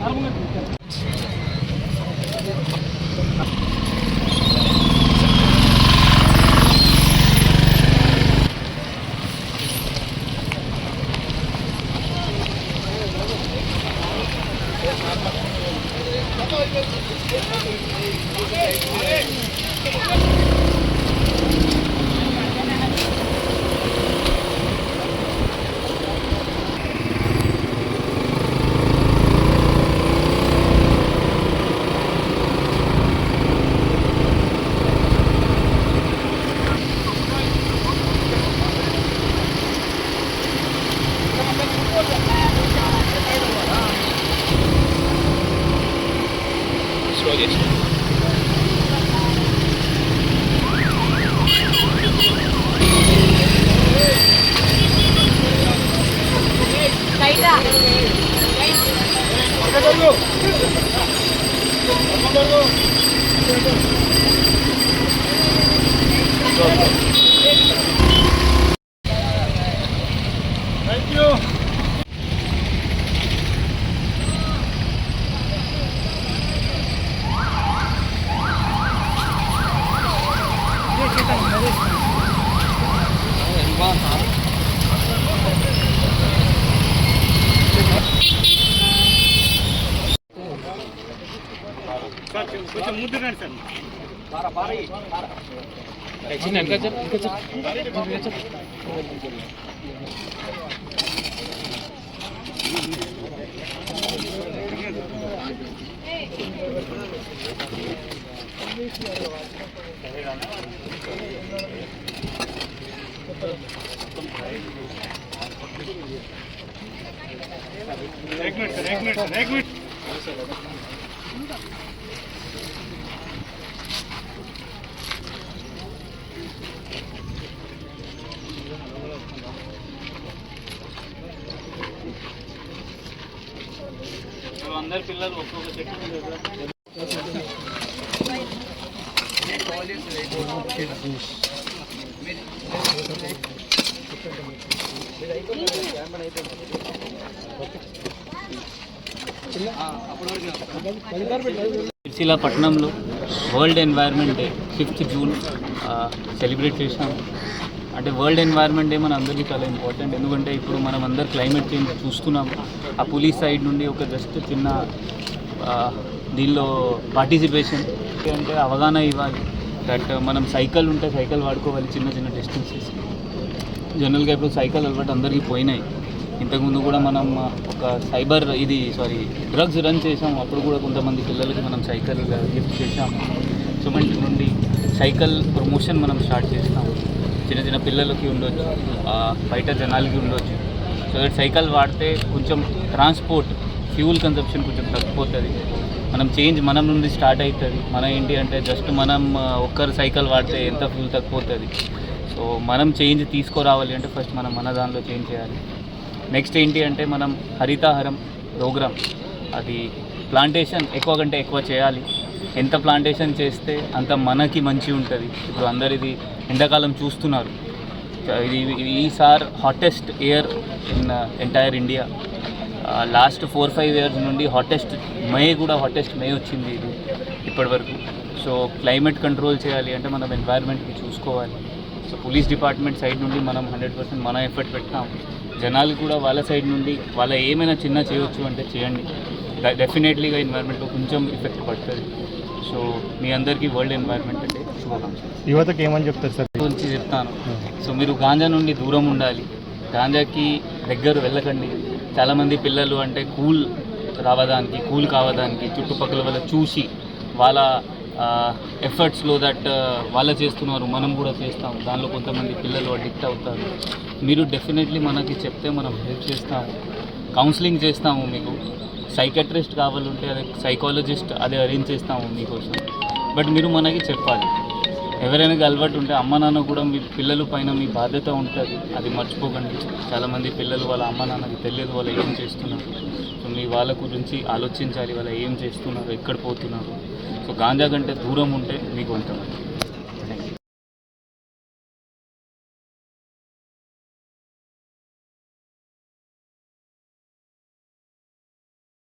Thank you. కొంచెం ముందు రండి సార్. ఇంకా చెప్పు. एक मिनट अंदर पिల్లలు ఒక్కొక్క చెట్టు సిరిసిల్ల పట్టణంలో world environment day 5th June celebrate చేశాము. అంటే వరల్డ్ ఎన్వైర్న్మెంట్ డే మన అందరికీ చాలా ఇంపార్టెంట్. ఎందుకంటే ఇప్పుడు మనం అందరు క్లైమేట్ చేంజ్ చూస్తున్నాము. ఆ పోలీస్ సైడ్ నుండి ఒక జస్ట్ చిన్న దీనిలో పార్టిసిపేషన్ అంటే అవగాహన ఇవ్వాలి. దట్ మనం సైకిల్ ఉంటే సైకిల్ వాడుకోవాలి చిన్న డిస్టెన్సెస్. జనరల్గా ఇప్పుడు సైకిల్ అలవాటు అందరికీ పోయినాయి. ఇంతకుముందు కూడా మనం ఒక డ్రగ్స్ రన్ చేసాము. అప్పుడు కూడా కొంతమంది పిల్లలకి మనం సైకిల్ గిఫ్ట్ చేసాము. సో మన నుండి సైకిల్ ప్రమోషన్ మనం స్టార్ట్ చేస్తాము. చిన్న పిల్లలకి ఉండొచ్చు, బయట జనాలకి ఉండొచ్చు. సో సైకిల్ వాడితే కొంచెం ట్రాన్స్పోర్ట్ ఫ్యూల్ కన్సంప్షన్ కొంచెం తగ్గిపోతుంది. మనం చేంజ్ మనం నుండి స్టార్ట్ అవుతుంది. మన ఏంటి అంటే జస్ట్ మనం ఒక్కరు సైకిల్ వాడితే ఎంత ఫ్యూల్ తగ్గిపోతుంది. సో మనం చేంజ్ తీసుకురావాలి అంటే ఫస్ట్ మనం మన దానిలో చేంజ్ చేయాలి. నెక్స్ట్ ఏంటి అంటే మనం హరితహారం ప్రోగ్రామ్, అది ప్లాంటేషన్ ఎక్కువ కంటే ఎక్కువ చేయాలి. ఎంత ప్లాంటేషన్ చేస్తే అంత మనకి మంచి ఉంటుంది. ఇప్పుడు అందరు ఇది ఎండాకాలం చూస్తున్నారు. ఇది ఈసారి hottest year in entire India. Last 4-5 years నుండి హాటెస్ట్ మే వచ్చింది ఇది ఇప్పటివరకు. సో క్లైమేట్ కంట్రోల్ చేయాలి అంటే మనం ఎన్వైర్న్మెంట్కి చూసుకోవాలి. సో పోలీస్ డిపార్ట్మెంట్ సైడ్ నుండి మనం 100% మన ఎఫర్ట్ పెట్టాం. జనాలు కూడా వాళ్ళ సైడ్ నుండి వాళ్ళ ఏమైనా చిన్న చేయొచ్చు అంటే చేయండి. డెఫినెట్లీగా ఎన్వైర్న్మెంట్లో కొంచెం ఎఫెక్ట్ పడుతుంది. సో మీ అందరికీ వరల్డ్ ఎన్వైర్న్మెంట్ అంటే శుభాకాంక్షలు. యువతకి ఏమని చెప్తారు సార్ గురించి చెప్తాను. సో మీరు గాంజా నుండి దూరం ఉండాలి, గాంజాకి దగ్గర వెళ్ళకండి. చాలామంది పిల్లలు అంటే కూల్ కావడానికి చుట్టుపక్కల వాళ్ళ చూసి వాళ్ళ ఎఫర్ట్స్లో వాళ్ళ చేస్తున్నారు, మనం కూడా చేస్తాం. దానిలో కొంతమంది పిల్లలు అడిక్ట్ అవుతారు. మీరు డెఫినెట్లీ మనకి చెప్తే మనం హెల్ప్ చేస్తాము, కౌన్సిలింగ్ చేస్తాము. మీకు సైకాట్రిస్ట్ కావాలంటే అదే సైకాలజిస్ట్ అదే అరేంజ్ చేస్తాము మీకోసం. బట్ మీరు మనకి చెప్పాలి. ఎవరైనా అలవాటు ఉంటే అమ్మ నాన్న కూడా మీ పిల్లల పైన మీ బాధ్యత ఉంటుంది, అది మర్చిపోకండి. చాలామంది పిల్లలు వాళ్ళ అమ్మ నాన్నకి తెలియదు వాళ్ళు ఏం చేస్తున్నారు. సో మీ వాళ్ళ గురించి ఆలోచించాలి, వాళ్ళు ఏం చేస్తున్నారు, ఎక్కడ పోతున్నారు. సో గాంజా కంటే దూరం ఉంటే మీకు అంత